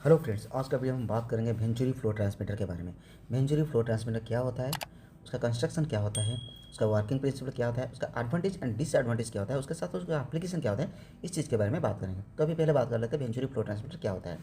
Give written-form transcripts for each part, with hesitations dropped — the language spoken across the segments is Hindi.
हेलो फ्रेंड्स, आज का वीडियो हम बात करेंगे वेंचुरी फ्लो ट्रांसमीटर के बारे में। वेंचुरी फ्लो ट्रांसमीटर क्या होता है, उसका कंस्ट्रक्शन क्या होता है, उसका वर्किंग प्रिंसिपल क्या होता है, उसका एडवांटेज एंड डिसएडवांटेज क्या होता है, उसके साथ उसका एप्लीकेशन क्या होता है, इस चीज़ के बारे में बात करेंगे। तो अभी पहले बात कर लेते हैं वेंचुरी फ्लो ट्रांसमीटर क्या होता है।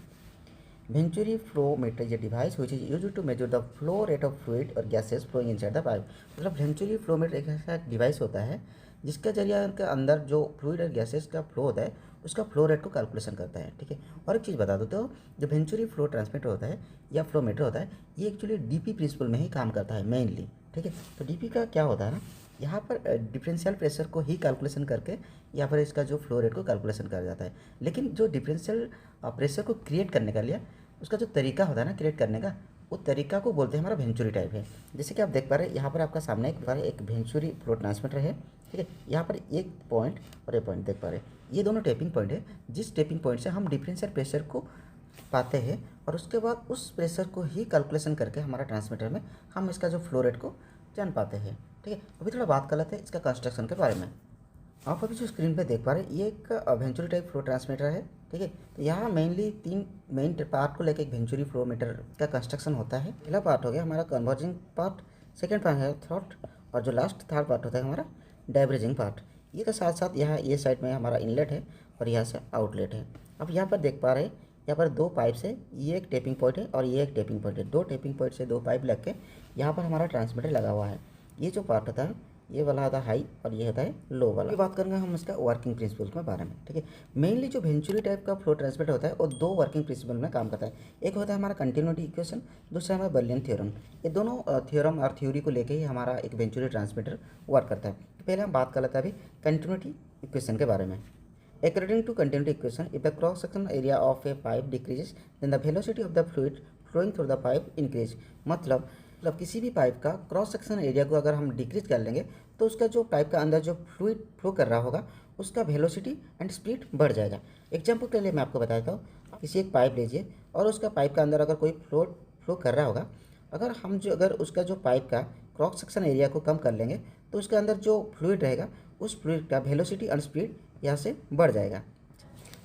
Venturi flow meter is a device which is used to measure the flow rate of fluid और gases flowing inside the pipe. मतलब वेंचुरी फ्लो मीटर एक ऐसा डिवाइस होता है जिसके जरिए उनके अंदर जो फ्लूइड और गैसेस का फ्लो होता है उसका फ्लो रेट को कैलकुलेशन करता है। ठीक है, और एक चीज़ बता दो, तो जो वेंचुरी फ्लो ट्रांसमीटर होता है या फ्लो मीटर होता है, ये एक्चुअली डीपी प्रिंसिपल में ही काम करता है मेनली। ठीक है, तो डीपी का क्या होता है ना, यहाँ पर डिफरेंशियल प्रेशर को ही कैलकुलेशन करके यहाँ पर इसका जो फ्लो रेट को कैलकुलेशन करा जाता है। लेकिन जो डिफरेंशियल प्रेशर को क्रिएट करने का लिए उसका जो तरीका होता है ना क्रिएट करने का, वो तरीका को बोलते हैं हमारा वेंचुरी टाइप है। जैसे कि आप देख पा रहे हैं यहाँ पर आपका सामने एक वेंचुरी फ्लो ट्रांसमीटर है। ठीक है, यहाँ पर एक पॉइंट और एक पॉइंट देख पा रहे हैं, ये दोनों टेपिंग पॉइंट है। जिस टेपिंग पॉइंट से हम डिफरेंशियल प्रेशर को पाते हैं और उसके बाद उस प्रेशर को ही कैलकुलेशन करके हमारा ट्रांसमीटर में हम इसका जो फ्लो रेट को जान पाते हैं। ठीक है, अभी थोड़ा बात कर लेते हैं इसका कंस्ट्रक्शन के बारे में। आप अभी जो स्क्रीन पे देख पा रहे हैं ये एक वेंचुरी टाइप फ्लो ट्रांसमीटर है। ठीक है, तो यहाँ मेनली 3 मेन पार्ट को लेकर एक वेंचुरी फ्लो मीटर का कंस्ट्रक्शन होता है। पहला पार्ट हो गया हमारा कन्वर्जिंग पार्ट, सेकेंड पार्ट है थ्रॉट, और जो लास्ट थर्ड पार्ट होता है हमारा डाइवरेजिंग पार्ट। ये के साथ साथ यहाँ ये साइड में हमारा इनलेट है और यहाँ से आउटलेट है। अब यहाँ पर देख पा रहे हैं यहाँ पर 2 पाइप से, ये एक टेपिंग पॉइंट है और ये एक टेपिंग पॉइंट है। 2 टेपिंग पॉइंट से 2 पाइप लग के यहाँ पर हमारा ट्रांसमीटर लगा हुआ है। ये जो पार्ट होता है ये वाला होता है हाई और ये होता है लो वाला। ये बात करेंगे हम इसका वर्किंग प्रिंसिपल के बारे में। ठीक है, मेनली जो वेंचुरी टाइप का फ्लो ट्रांसमीटर होता है वो 2 वर्किंग प्रिंसिपल में काम करता है। एक होता है हमारा कंटिन्यूटी इक्वेशन, दूसरा हमारा बर्लियन थ्योरम। ये दोनों थ्योरम और थ्योरी को लेकर ही हमारा एक वेंचुरी ट्रांसमीटर वर्क करता है। तो पहले हम बात कर लेते हैं अभी कंटिन्यूटी इक्वेशन के बारे में। According to continuity equation, if the cross section area of a pipe decreases, then the velocity of the fluid flowing through the pipe increase। मतलब किसी भी पाइप का क्रॉस सेक्शन एरिया को अगर हम डिक्रीज कर लेंगे तो उसका जो पाइप का अंदर जो फ्लूइड फ्लो कर रहा होगा उसका वेलोसिटी एंड स्पीड बढ़ जाएगा। एग्जाम्पल के लिए मैं आपको बता देता हूँ, किसी एक पाइप लीजिए और उसका पाइप का अंदर अगर कोई फ्लो कर रहा होगा, अगर उसका जो पाइप का क्रॉस सेक्शन एरिया को कम कर लेंगे तो उसके अंदर जो फ्लूइड रहेगा उस फ्लूइड का वेलोसिटी एंड स्पीड यहाँ से बढ़ जाएगा।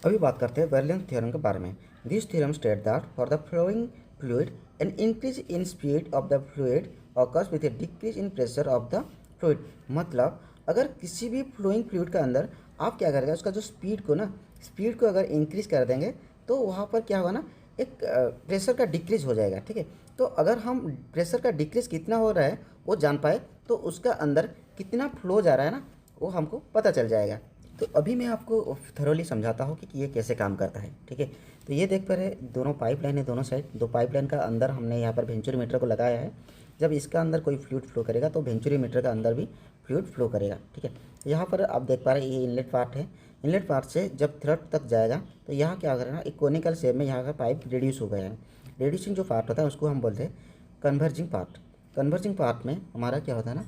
अभी बात करते हैं बर्लियन थ्योरम के बारे में। This theorem state that for the flowing fluid an increase in speed of the fluid occurs with A decrease in pressure of the fluid. मतलब अगर किसी भी फ्लोइंग फ्लूइड का अंदर आप क्या करेगा, उसका जो स्पीड को अगर इंक्रीज कर देंगे तो वहाँ पर क्या होगा ना, एक प्रेशर का डिक्रीज हो जाएगा। ठीक है, तो अगर हम प्रेशर का डिक्रीज कितना हो रहा है वो जान पाए तो उसका अंदर कितना फ्लो जा रहा है ना वो हमको पता चल जाएगा। तो अभी मैं आपको थरोली समझाता हूँ कि ये कैसे काम करता है। ठीक है, तो ये देख पा रहे दोनों पाइपलाइन है, दोनों साइड 2 पाइपलाइन का अंदर हमने यहाँ पर वेंचुरी मीटर को लगाया है। जब इसका अंदर कोई फ्लूइड फ्लो करेगा तो वेंचुरी मीटर का अंदर भी फ्लूइड फ्लो करेगा। ठीक है, तो यहाँ पर आप देख पा रहे हैं ये इनलेट पार्ट है। इनलेट पार्ट से जब थ्रट तक जाएगा तो यहाँ क्या करेगा, एक कोनिकल शेप में यहाँ का पाइप रिड्यूस हो गया है। रिड्यूसिंग जो पार्ट होता है उसको हम बोलते हैं कन्वर्जिंग पार्ट। कन्वर्जिंग पार्ट में हमारा क्या होता है ना,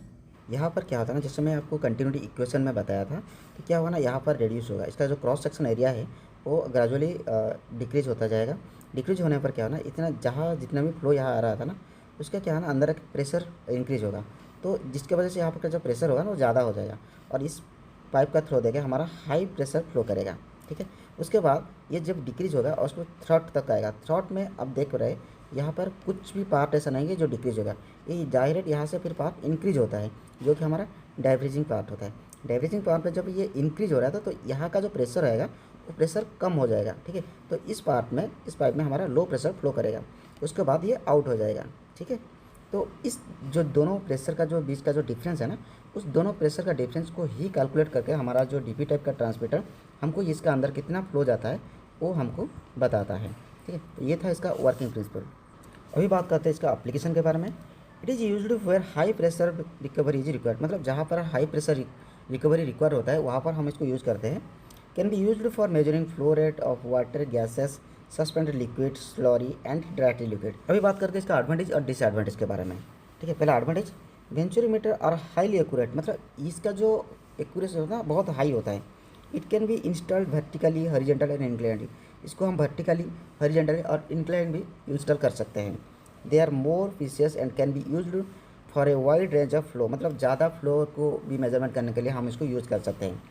यहाँ पर क्या होता है ना, जैसे मैं आपको कंटिन्यूटी इक्वेशन में बताया था, तो क्या होगा ना, यहाँ पर रिड्यूस होगा, इसका जो क्रॉस सेक्शन एरिया है वो ग्रेजुअली डिक्रीज होता जाएगा। डिक्रीज होने पर क्या होना, जितना भी फ्लो यहाँ आ रहा था ना उसका क्या है ना, अंदर एक प्रेशर इंक्रीज होगा, तो जिसकी वजह से यहाँ पर जो प्रेशर होगा ना वो ज़्यादा हो जाएगा और इस पाइप का थ्रो देके हमारा हाई प्रेशर फ्लो करेगा। ठीक है, उसके बाद ये जब डिक्रीज होगा और उसको थ्रॉट तक आएगा। थ्रॉट में अब देख रहे यहाँ पर कुछ भी पार्ट ऐसा नहीं है जो डिक्रीज होगा, ये डायरेक्ट यहाँ से फिर पार्ट इंक्रीज होता है जो कि हमारा डाइवरेजिंग पार्ट होता है। डाइवरेजिंग पार्ट में जब ये इंक्रीज हो रहा था तो यहाँ का जो प्रेशर रहेगा वो प्रेशर कम हो जाएगा। ठीक है, तो इस पाइप में हमारा लो प्रेशर फ्लो करेगा, उसके बाद ये आउट हो जाएगा। ठीक है, तो इस जो दोनों प्रेशर का जो बीच का जो डिफरेंस है ना, उस दोनों प्रेशर का डिफरेंस को ही कैलकुलेट करके हमारा जो डीपी टाइप का ट्रांसमीटर हमको इसका अंदर कितना फ्लो जाता है वो हमको बताता है। ठीक है, तो ये था इसका वर्किंग प्रिंसिपल। अभी बात करते हैं इसका एप्लीकेशन के बारे में। It is used where high pressure recovery is required. मतलब जहाँ पर हाई प्रेशर रिकवरी रिक्वायर होता है वहाँ पर हम इसको यूज़ करते हैं। Can be used for measuring flow rate of water, gases, suspended liquid, slurry and directly liquid. अभी बात करते हैं इसका एडवांटेज और डिसएडवांटेज के बारे में। ठीक है, पहला advantage, venturi meter are highly accurate. मतलब इसका जो एक्यूरेसी होता है बहुत हाई होता है। It can be installed vertically, horizontal and inclined. इसको हम वर्टिकली, हॉरिजॉन्टली और इंक्लाइंड भी इंस्टॉल कर सकते हैं। They are more precious and can be used for a wide range of flow. मतलब ज़्यादा फ्लो को भी मेजरमेंट करने के लिए हम इसको यूज़ कर सकते हैं।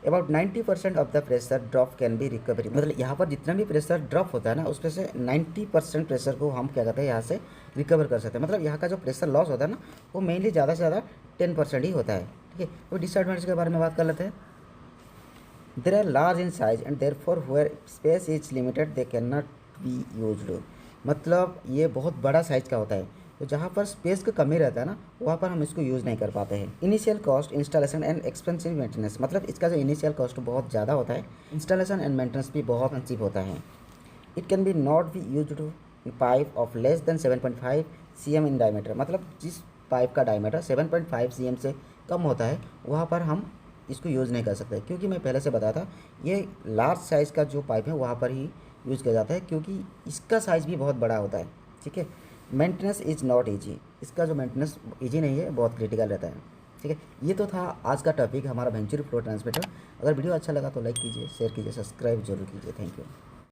About 90% of the pressure drop can be recovery, मतलब यहाँ पर जितना भी प्रेशर ड्रॉप होता है ना उसमें से 90% प्रेशर को हम क्या कहते हैं यहाँ से रिकवर कर सकते हैं। मतलब यहाँ का जो प्रेशर लॉस होता है ना वो मेनली ज़्यादा से ज़्यादा 10% ही होता है। ठीक है, तो डिसएडवांटेज के बारे में बात कर लेते हैं। There are large in size and therefore where space is limited they can not be used, मतलब ये बहुत बड़ा साइज का होता है, तो जहाँ पर स्पेस की कमी रहता है ना वहाँ पर हम इसको यूज़ नहीं कर पाते हैं। Initial cost installation and expensive maintenance, मतलब इसका जो इनिशियल कॉस्ट बहुत ज़्यादा होता है, इंस्टॉलेशन एंड मेंटेनेंस भी बहुत एक्सपेंसिव होता है। It can B not be used pipe of less than 7.5 cm in diameter, मतलब जिस पाइप का डायमीटर 7.5 cm से कम होता है वहाँ पर हम इसको यूज़ नहीं कर सकते, क्योंकि मैं पहले से बताया था ये लार्ज साइज़ का जो पाइप है वहाँ पर ही यूज़ किया जाता है, क्योंकि इसका साइज़ भी बहुत बड़ा होता है। ठीक है, मेंटेनेंस इज़ नॉट ईजी, इसका जो मेंटेनेंस ईजी नहीं है, बहुत क्रिटिकल रहता है। ठीक है, ये तो था आज का टॉपिक हमारा वेंचुरी फ्लो ट्रांसमीटर। अगर वीडियो अच्छा लगा तो लाइक कीजिए, शेयर कीजिए, सब्सक्राइब जरूर कीजिए। Thank you.